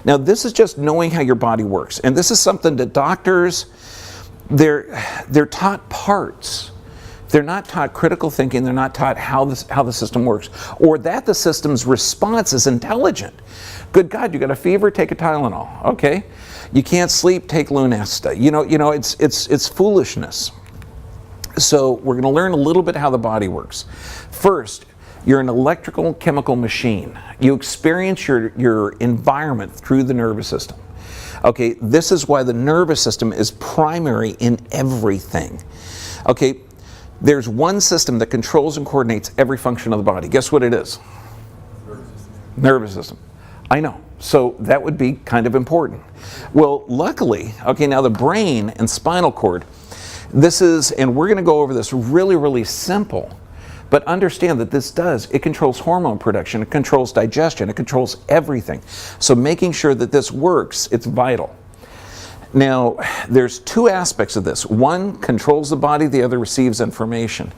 Now, this is just knowing how your body works. And this is something that doctors, they're taught parts. They're not taught critical thinking. They're not taught how the system works, or that the system's response is intelligent. Good God, you got a fever? Take a Tylenol. Okay. You can't sleep? Take Lunesta. You know, it's foolishness. So we're going to learn a little bit how the body works. First, you're an electrical chemical machine. You experience your environment through the nervous system. Okay, this is why the nervous system is primary in everything. Okay. There's one system that controls and coordinates every function of the body. Guess what it is? Nervous system. I know. So that would be kind of important. Well, luckily, okay, now the brain and spinal cord, this is, and we're going to go over this really, really simple, but understand that it controls hormone production, it controls digestion, it controls everything. So making sure that this works, it's vital. Now, there's two aspects of this. One controls the body, the other receives information.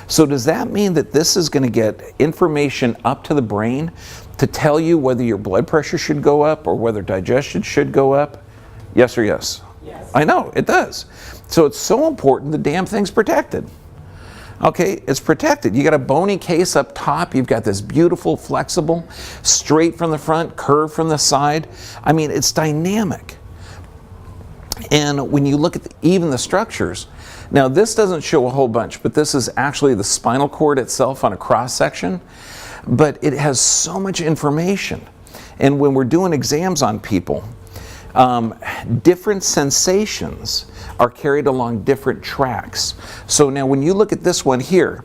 So does that mean that this is going to get information up to the brain to tell you whether your blood pressure should go up or whether digestion should go up? Yes or yes? Yes. I know, it does. So it's so important the damn thing's protected. Okay, it's protected. You got a bony case up top. You've got this beautiful, flexible, straight from the front, curved from the side. I mean, it's dynamic. And when you look at even the structures, now this doesn't show a whole bunch, but this is actually the spinal cord itself on a cross section, but it has so much information. And when we're doing exams on people, different sensations are carried along different tracks. So now when you look at this one here,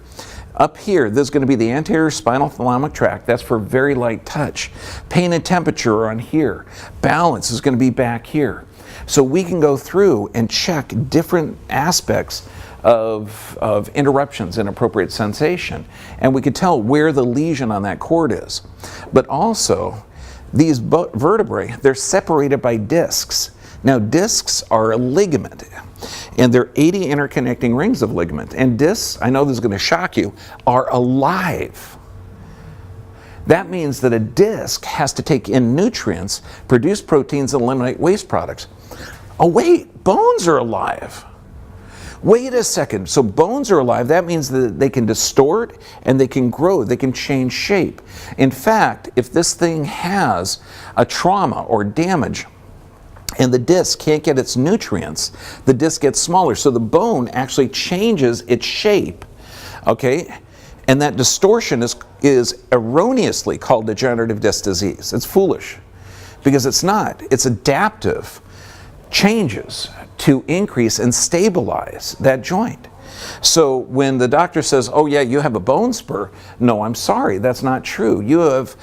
up here, there's going to be the anterior spinal thalamic tract. That's for very light touch. Pain and temperature are on here. Balance is going to be back here. So we can go through and check different aspects of interruptions in appropriate sensation. And we could tell where the lesion on that cord is. But also, these vertebrae, they're separated by discs. Now, discs are a ligament, and they're 80 interconnecting rings of ligament. And discs, I know this is going to shock you, are alive. That means that a disc has to take in nutrients, produce proteins, and eliminate waste products. Oh wait, bones are alive. Wait a second, so bones are alive. That means that they can distort and they can grow, they can change shape. In fact, if this thing has a trauma or damage and the disc can't get its nutrients, the disc gets smaller. So the bone actually changes its shape, okay? And that distortion is erroneously called degenerative disc disease. It's foolish because it's not. It's adaptive changes to increase and stabilize that joint. So when the doctor says, oh yeah, you have a bone spur, no, I'm sorry, that's not true. You have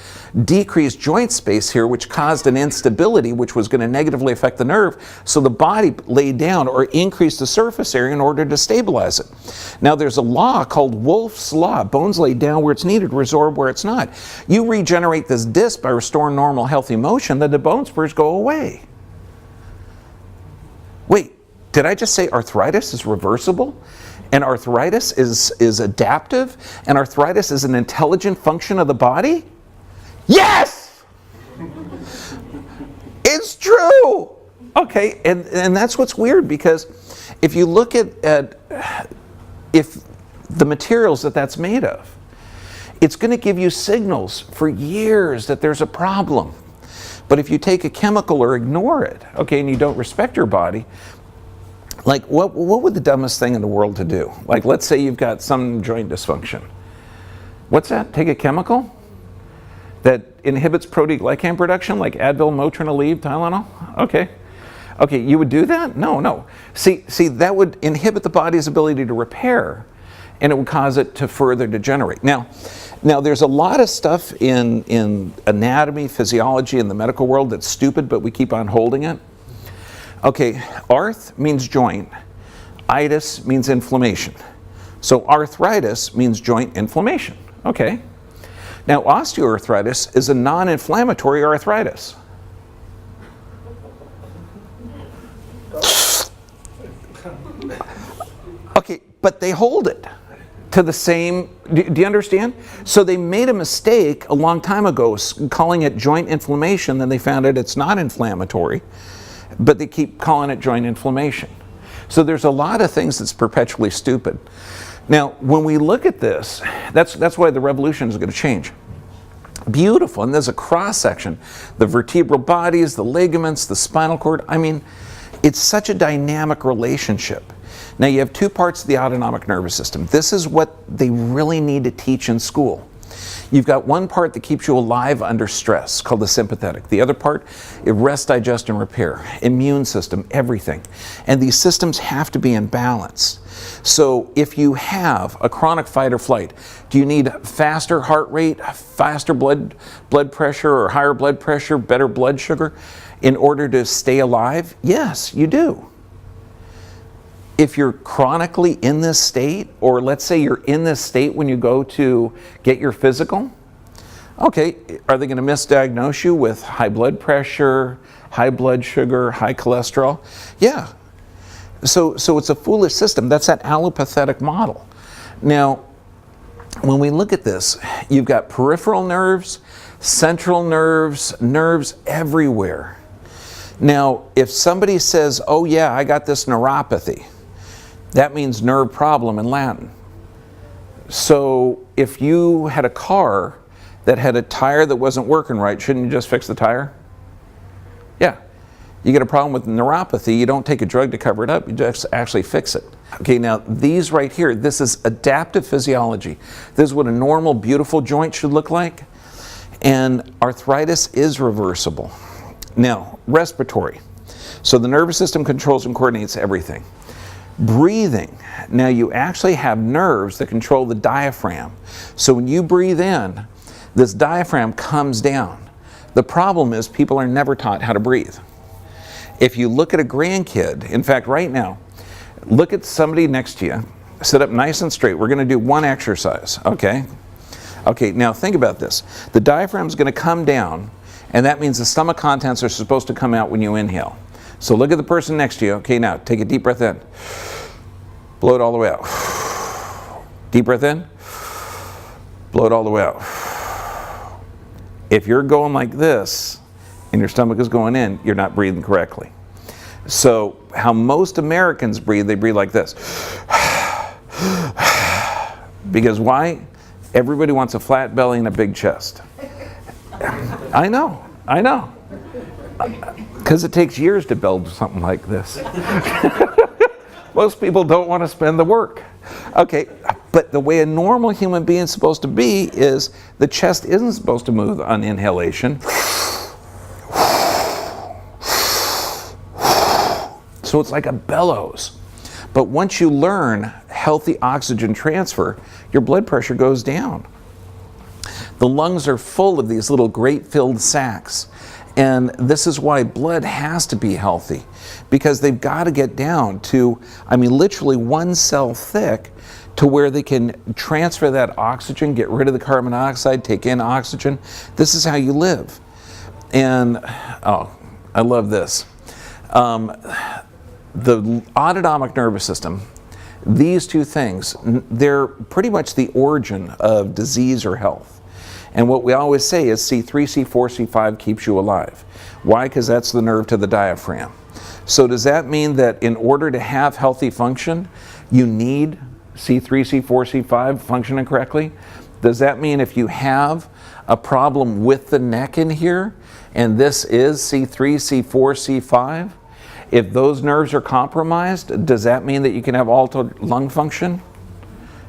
decreased joint space here, which caused an instability, which was going to negatively affect the nerve. So the body laid down or increased the surface area in order to stabilize it. Now there's a law called Wolff's Law. Bones laid down where it's needed, resorb where it's not. You regenerate this disc by restoring normal healthy motion, then the bone spurs go away. Wait, did I just say arthritis is reversible? And arthritis is adaptive? And arthritis is an intelligent function of the body? Yes! It's true! Okay, and that's what's weird, because if you look at if the materials that's made of, it's going to give you signals for years that there's a problem. But if you take a chemical or ignore it, okay, and you don't respect your body, like what would the dumbest thing in the world to do? Like, let's say you've got some joint dysfunction. What's that? Take a chemical that inhibits proteoglycan production, like Advil, Motrin, Aleve, Tylenol? Okay, you would do that? No. See, that would inhibit the body's ability to repair, and it would cause it to further degenerate. Now there's a lot of stuff in anatomy, physiology, in the medical world that's stupid, but we keep on holding it. Okay, arth means joint, itis means inflammation. So arthritis means joint inflammation. Okay. Now osteoarthritis is a non-inflammatory arthritis. Okay, but they hold it. to the same, do you understand? So they made a mistake a long time ago calling it joint inflammation, then they found out it's not inflammatory, but they keep calling it joint inflammation. So there's a lot of things that's perpetually stupid. Now, when we look at this, that's why the revolution is going to change. Beautiful, and there's a cross section, the vertebral bodies, the ligaments, the spinal cord. I mean, it's such a dynamic relationship. Now you have two parts of the autonomic nervous system. This is what they really need to teach in school. You've got one part that keeps you alive under stress, called the sympathetic. The other part, rest, digest, and repair, immune system, everything. And these systems have to be in balance. So if you have a chronic fight or flight, do you need faster heart rate, faster blood pressure, or higher blood pressure, better blood sugar in order to stay alive? Yes, you do. If you're chronically in this state, or let's say you're in this state when you go to get your physical, okay, are they going to misdiagnose you with high blood pressure, high blood sugar, high cholesterol? Yeah. So it's a foolish system. That's that allopathetic model. Now, when we look at this, you've got peripheral nerves, central nerves, nerves everywhere. Now, if somebody says, oh yeah, I got this neuropathy, that means nerve problem in Latin. So if you had a car that had a tire that wasn't working right, shouldn't you just fix the tire? Yeah. You get a problem with neuropathy, you don't take a drug to cover it up, you just actually fix it. Okay, now these right here, this is adaptive physiology. This is what a normal, beautiful joint should look like. And arthritis is reversible. Now, respiratory. So the nervous system controls and coordinates everything. Breathing. Now you actually have nerves that control the diaphragm. So when you breathe in, this diaphragm comes down. The problem is people are never taught how to breathe. If you look at a grandkid, in fact right now, look at somebody next to you, sit up nice and straight. We're going to do one exercise, okay? Okay, now think about this. The diaphragm is going to come down, and that means the stomach contents are supposed to come out when you inhale. So look at the person next to you. Okay, now take a deep breath in. Blow it all the way out. Deep breath in. Blow it all the way out. If you're going like this and your stomach is going in, you're not breathing correctly. So how most Americans breathe, they breathe like this. Because why? Everybody wants a flat belly and a big chest. I know. Because it takes years to build something like this. Most people don't want to spend the work. Okay, but the way a normal human being is supposed to be is the chest isn't supposed to move on inhalation. So it's like a bellows. But once you learn healthy oxygen transfer, your blood pressure goes down. The lungs are full of these little grape-filled sacs. And this is why blood has to be healthy, because they've got to get down to, I mean, literally one cell thick to where they can transfer that oxygen, get rid of the carbon dioxide, take in oxygen. This is how you live. And, oh, I love this. The autonomic nervous system, these two things, they're pretty much the origin of disease or health. And what we always say is C3, C4, C5 keeps you alive. Why? Because that's the nerve to the diaphragm. So does that mean that in order to have healthy function, you need C3, C4, C5 functioning correctly? Does that mean if you have a problem with the neck in here, and this is C3, C4, C5, if those nerves are compromised, does that mean that you can have altered lung function?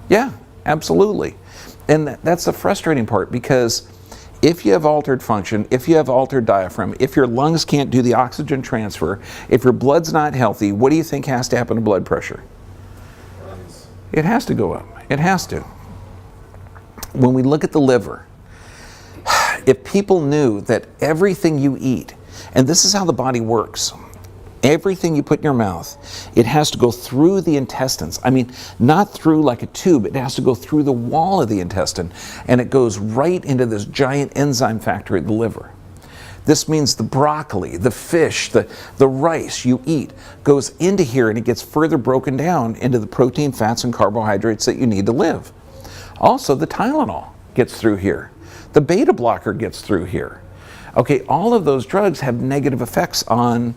Yeah, absolutely. And that's the frustrating part, because if you have altered function, if you have altered diaphragm, if your lungs can't do the oxygen transfer, if your blood's not healthy, what do you think has to happen to blood pressure? It has to go up. It has to. When we look at the liver, if people knew that everything you eat, and this is how the body works, everything you put in your mouth, it has to go through the intestines. I mean, not through like a tube, it has to go through the wall of the intestine, and it goes right into this giant enzyme factory of the liver. This means the broccoli, the fish, the rice you eat goes into here, and it gets further broken down into the protein, fats, and carbohydrates that you need to live. Also, the Tylenol gets through here. The beta blocker gets through here. Okay, all of those drugs have negative effects on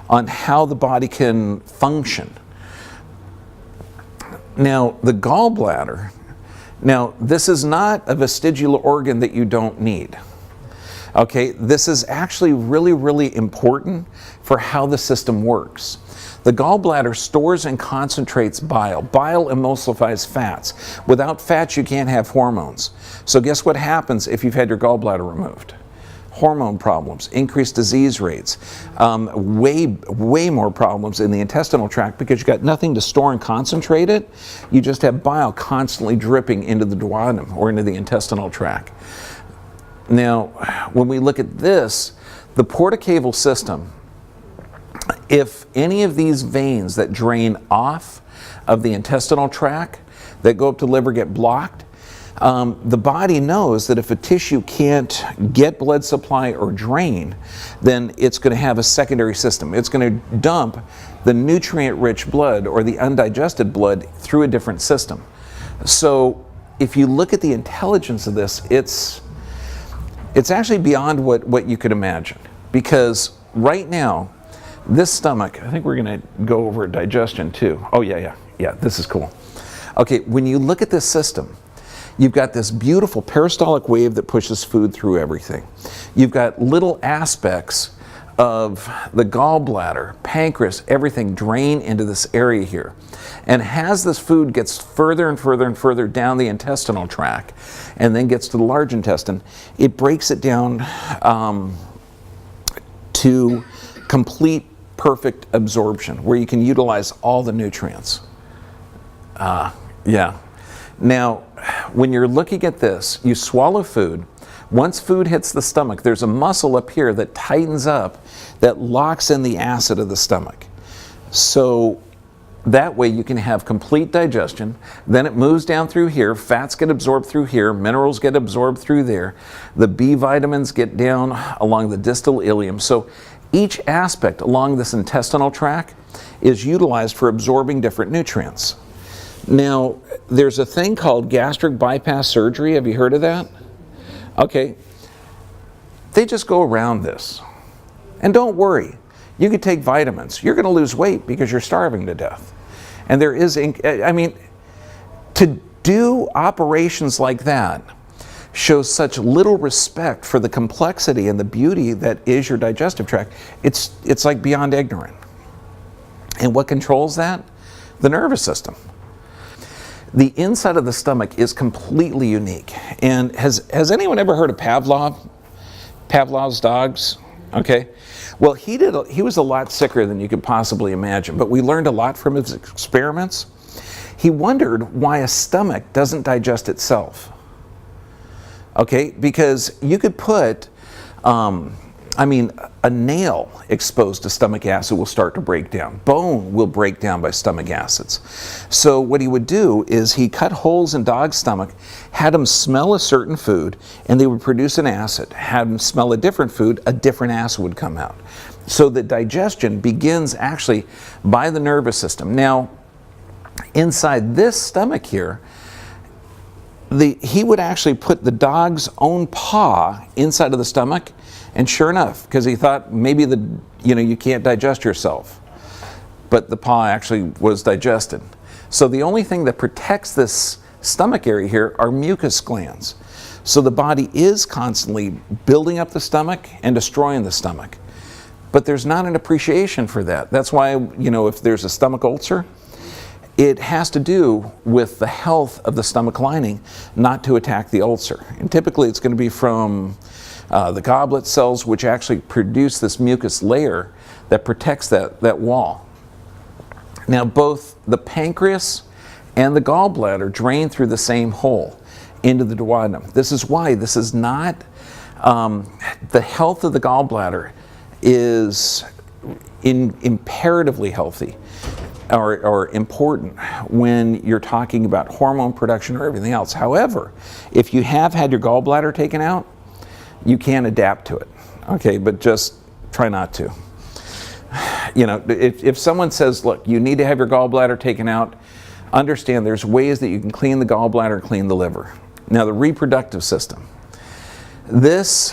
how the body can function. Now, the gallbladder, now this is not a vestigial organ that you don't need. Okay, this is actually really, really important for how the system works. The gallbladder stores and concentrates bile. Bile emulsifies fats. Without fats, you can't have hormones. So guess what happens if you've had your gallbladder removed? Hormone problems, increased disease rates, way more problems in the intestinal tract because you've got nothing to store and concentrate it. You just have bile constantly dripping into the duodenum or into the intestinal tract. Now, when we look at this, the portacaval system, if any of these veins that drain off of the intestinal tract that go up to the liver get blocked, the body knows that if a tissue can't get blood supply or drain, then it's going to have a secondary system. It's going to dump the nutrient-rich blood or the undigested blood through a different system. So if you look at the intelligence of this, it's actually beyond what you could imagine. Because right now, this stomach, I think we're going to go over digestion too. Oh yeah, this is cool. Okay, when you look at this system, you've got this beautiful peristaltic wave that pushes food through everything. You've got little aspects of the gallbladder, pancreas, everything drain into this area here. And as this food gets further and further and further down the intestinal tract and then gets to the large intestine, it breaks it down to complete perfect absorption where you can utilize all the nutrients. Now, when you're looking at this, you swallow food. Once food hits the stomach, there's a muscle up here that tightens up, that locks in the acid of the stomach. So that way you can have complete digestion. Then it moves down through here. Fats get absorbed through here. Minerals get absorbed through there. The B vitamins get down along the distal ileum. So each aspect along this intestinal tract is utilized for absorbing different nutrients. Now, there's a thing called gastric bypass surgery. Have you heard of that? Okay. They just go around this. And don't worry. You could take vitamins. You're going to lose weight because you're starving to death. And there is, I mean, to do operations like that shows such little respect for the complexity and the beauty that is your digestive tract. It's like beyond ignorant. And what controls that? The nervous system. The inside of the stomach is completely unique. And has anyone ever heard of Pavlov? Pavlov's dogs? Okay. Well, he was a lot sicker than you could possibly imagine, but we learned a lot from his experiments. He wondered why a stomach doesn't digest itself. Okay, because you could put, a nail exposed to stomach acid will start to break down. Bone will break down by stomach acids. So what he would do is he cut holes in dog's stomach, had them smell a certain food, and they would produce an acid. Had them smell a different food, a different acid would come out. So the digestion begins actually by the nervous system. Now, inside this stomach here, he would actually put the dog's own paw inside of the stomach, and sure enough, because he thought maybe you can't digest yourself, but the paw actually was digested. So the only thing that protects this stomach area here are mucus glands. So the body is constantly building up the stomach and destroying the stomach, but there's not an appreciation for that. That's why, if there's a stomach ulcer, it has to do with the health of the stomach lining, not to attack the ulcer. And typically it's going to be from the goblet cells, which actually produce this mucus layer that protects that wall. Now, both the pancreas and the gallbladder drain through the same hole into the duodenum. This is why this is not, the health of the gallbladder is imperatively healthy or important when you're talking about hormone production or everything else. However, if you have had your gallbladder taken out, you can adapt to it, okay, but just try not to. If someone says, look, you need to have your gallbladder taken out, understand there's ways that you can clean the gallbladder, clean the liver. Now, the reproductive system. This,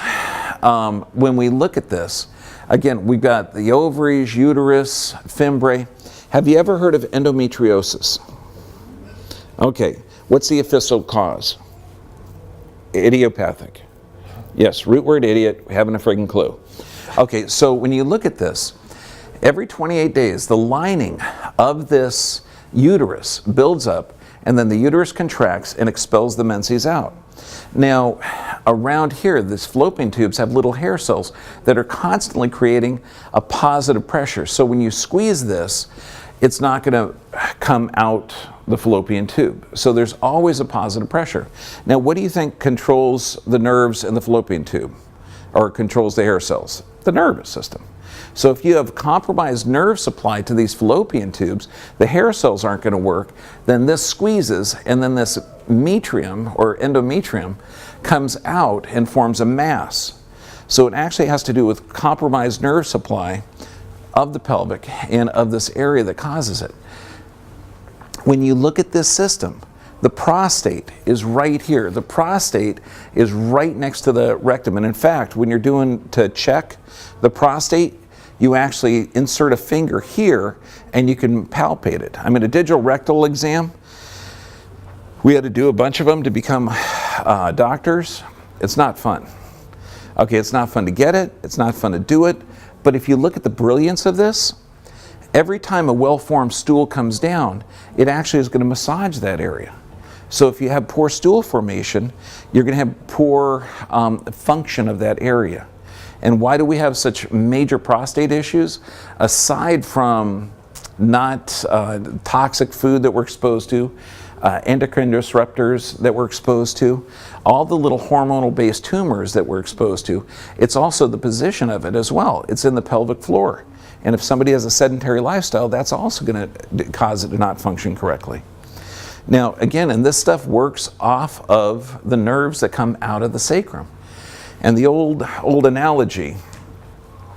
when we look at this, again, we've got the ovaries, uterus, fimbriae. Have you ever heard of endometriosis? Okay, what's the official cause? Idiopathic. Yes, root word idiot, haven't a friggin' clue. Okay, so when you look at this, every 28 days, the lining of this uterus builds up, and then the uterus contracts and expels the menses out. Now, around here, these fallopian tubes have little hair cells that are constantly creating a positive pressure. So when you squeeze this, it's not going to come out the fallopian tube. So there's always a positive pressure. Now, what do you think controls the nerves in the fallopian tube, or controls the hair cells? The nervous system. So if you have compromised nerve supply to these fallopian tubes, the hair cells aren't going to work, then this squeezes, and then this metrium or endometrium comes out and forms a mass. So it actually has to do with compromised nerve supply of the pelvic and of this area that causes it. When you look at this system, the prostate is right here. The prostate is right next to the rectum. And in fact, when you're doing to check the prostate, you actually insert a finger here and you can palpate it. I mean, a digital rectal exam, we had to do a bunch of them to become doctors. It's not fun. Okay, it's not fun to get it. It's not fun to do it. But if you look at the brilliance of this, every time a well-formed stool comes down, it actually is going to massage that area. So if you have poor stool formation, you're going to have poor function of that area. And why do we have such major prostate issues? Aside from not toxic food that we're exposed to, endocrine disruptors that we're exposed to, all the little hormonal-based tumors that we're exposed to, it's also the position of it as well. It's in the pelvic floor. And if somebody has a sedentary lifestyle, that's also going to cause it to not function correctly. Now, again, and this stuff works off of the nerves that come out of the sacrum. And the old analogy,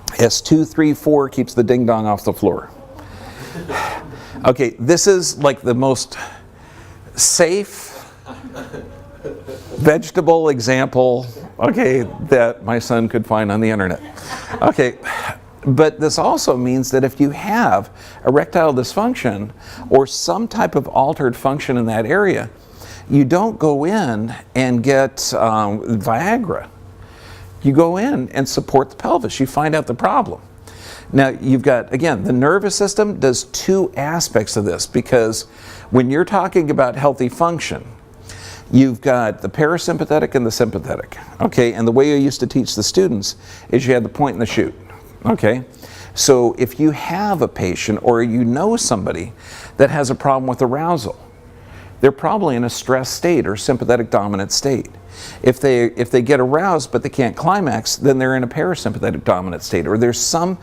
S2, 3, 4 keeps the ding-dong off the floor. Okay, this is like the most safe vegetable example, okay, that my son could find on the internet. Okay, but this also means that if you have erectile dysfunction or some type of altered function in that area, you don't go in and get Viagra. You go in and support the pelvis. You find out the problem. Now, you've got, again, the nervous system does two aspects of this, because when you're talking about healthy function, you've got the parasympathetic and the sympathetic, okay? And the way I used to teach the students is you had the point and the shoot, okay? So if you have a patient or you know somebody that has a problem with arousal, they're probably in a stress state or sympathetic dominant state. If they get aroused but they can't climax, then they're in a parasympathetic dominant state, or there's some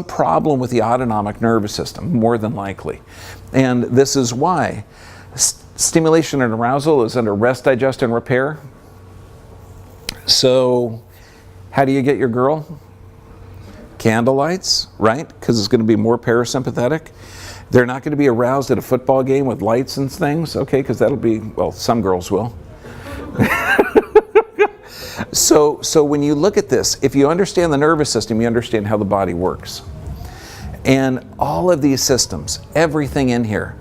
problem with the autonomic nervous system, more than likely. And this is why stimulation and arousal is under rest, digest, and repair. So how do you get your girl? Candlelights, right? Because it's going to be more parasympathetic. They're not going to be aroused at a football game with lights and things, okay? Because that'll be, well, some girls will. So when you look at this, if you understand the nervous system, you understand how the body works. And all of these systems, everything in here,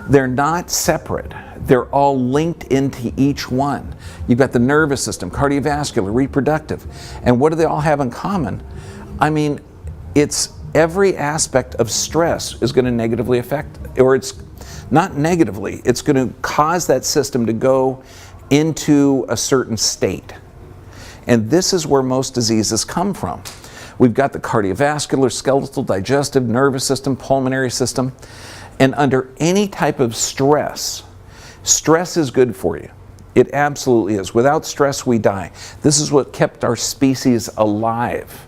they're not separate. They're all linked into each one. You've got the nervous system, cardiovascular, reproductive. And what do they all have in common? I mean, it's every aspect of stress is going to negatively affect, or it's not negatively, it's going to cause that system to go into a certain state. And this is where most diseases come from. We've got the cardiovascular, skeletal, digestive, nervous system, pulmonary system. And under any type of stress, stress is good for you. It absolutely is. Without stress, we die. This is what kept our species alive.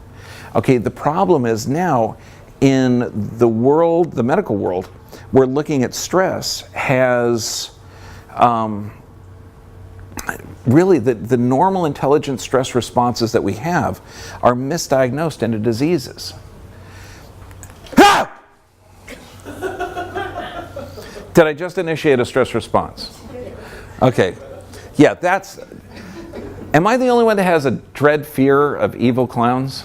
Okay, the problem is now in the world, the medical world, we're looking at stress has really the normal intelligent stress responses that we have are misdiagnosed into diseases. Did I just initiate a stress response? Okay. Yeah, that's... Am I the only one that has a dread fear of evil clowns?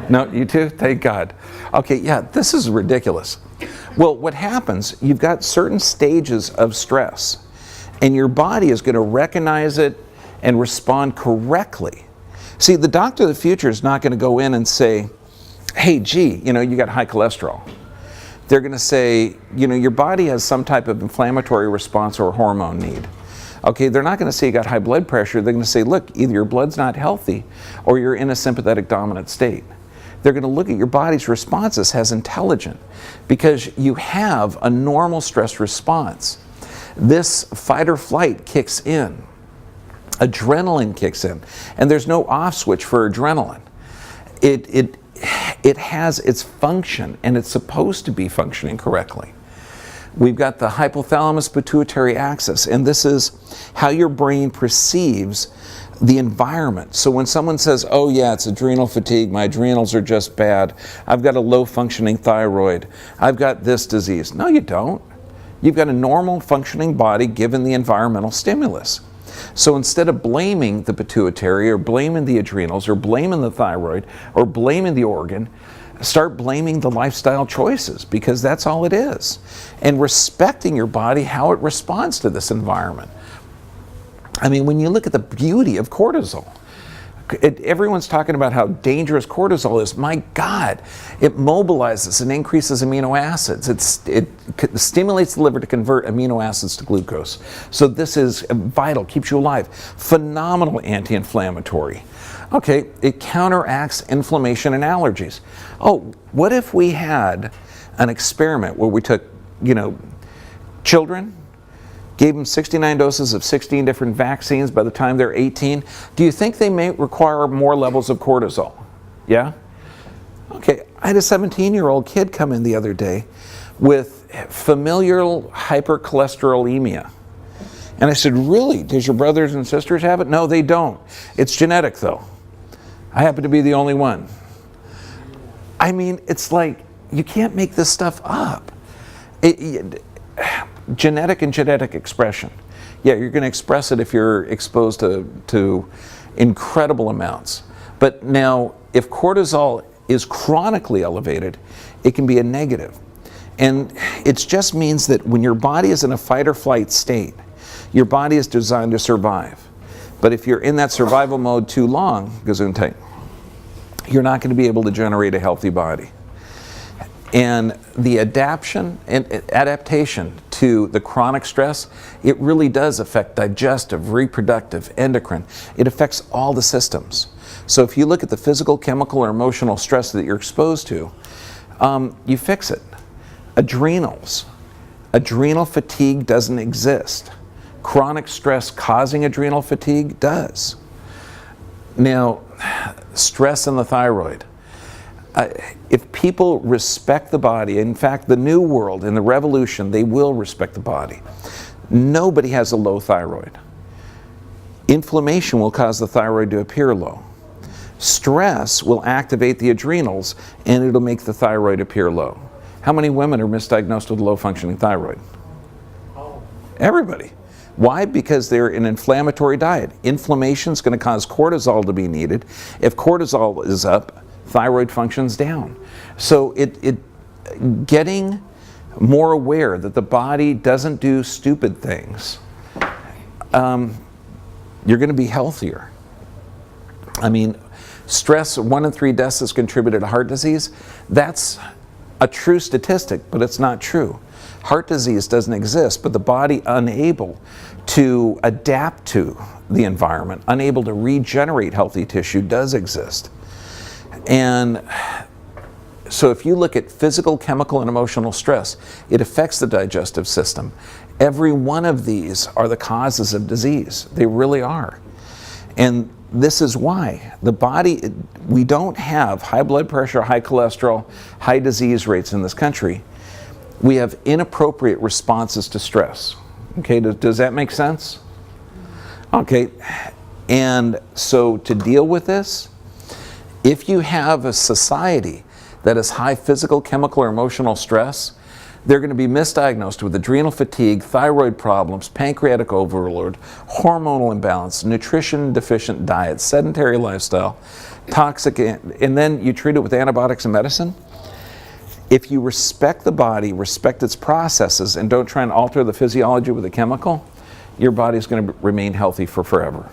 No, you too? Thank God. Okay, yeah, this is ridiculous. Well, what happens, you've got certain stages of stress, and your body is going to recognize it and respond correctly. See, the doctor of the future is not going to go in and say, hey, gee, you got high cholesterol. They're going to say, your body has some type of inflammatory response or hormone need. Okay, they're not going to say you got high blood pressure. They're going to say, look, either your blood's not healthy or you're in a sympathetic dominant state. They're going to look at your body's responses as intelligent because you have a normal stress response. This fight or flight kicks in. Adrenaline kicks in. And there's no off switch for adrenaline. It has its function, and it's supposed to be functioning correctly. We've got the hypothalamus pituitary axis, and this is how your brain perceives the environment. So when someone says, oh yeah, it's adrenal fatigue, my adrenals are just bad, I've got a low functioning thyroid, I've got this disease. No, you don't. You've got a normal functioning body given the environmental stimulus. So instead of blaming the pituitary or blaming the adrenals or blaming the thyroid or blaming the organ, start blaming the lifestyle choices, because that's all it is. And respecting your body, how it responds to this environment. I mean, when you look at the beauty of cortisol, everyone's talking about how dangerous cortisol is. My God, it mobilizes and increases amino acids. It stimulates the liver to convert amino acids to glucose. So this is vital, keeps you alive. Phenomenal anti-inflammatory. Okay, it counteracts inflammation and allergies. Oh, what if we had an experiment where we took, children, gave them 69 doses of 16 different vaccines by the time they're 18. Do you think they may require more levels of cortisol? Yeah? Okay, I had a 17-year-old kid come in the other day with familial hypercholesterolemia. And I said, really? Does your brothers and sisters have it? No, they don't. It's genetic, though. I happen to be the only one. I mean, it's like, you can't make this stuff up. Genetic and genetic expression. Yeah, you're going to express it if you're exposed to incredible amounts. But now, if cortisol is chronically elevated, it can be a negative. And it just means that when your body is in a fight or flight state, your body is designed to survive. But if you're in that survival mode too long, Gesundheit, you're not going to be able to generate a healthy body. And the adaptation to the chronic stress, it really does affect digestive, reproductive, endocrine. It affects all the systems. So if you look at the physical, chemical, or emotional stress that you're exposed to, you fix it. Adrenals. Adrenal fatigue doesn't exist. Chronic stress causing adrenal fatigue does. Now, stress in the thyroid. If people respect the body, in fact, the new world and the revolution, they will respect the body. Nobody has a low thyroid. Inflammation will cause the thyroid to appear low. Stress will activate the adrenals and it'll make the thyroid appear low. How many women are misdiagnosed with low functioning thyroid? Everybody. Why? Because they're in an inflammatory diet. Inflammation is going to cause cortisol to be needed. If cortisol is up, thyroid functions down. So getting more aware that the body doesn't do stupid things, you're going to be healthier. I mean, stress, 1 in 3 deaths is contributed to heart disease. That's a true statistic, but it's not true. Heart disease doesn't exist, but the body unable to adapt to the environment, unable to regenerate healthy tissue does exist. And so if you look at physical, chemical, and emotional stress, it affects the digestive system. Every one of these are the causes of disease. They really are. And this is why the body, we don't have high blood pressure, high cholesterol, high disease rates in this country. We have inappropriate responses to stress. Okay, does that make sense? Okay, and so to deal with this, if you have a society that has high physical, chemical, or emotional stress, They're going to be misdiagnosed with adrenal fatigue, thyroid problems, pancreatic overload, hormonal imbalance, nutrition deficient diet, sedentary lifestyle, toxic, and then you treat it with antibiotics and medicine. If you respect the body, respect its processes, and don't try and alter the physiology with a chemical, your body's going to remain healthy for forever.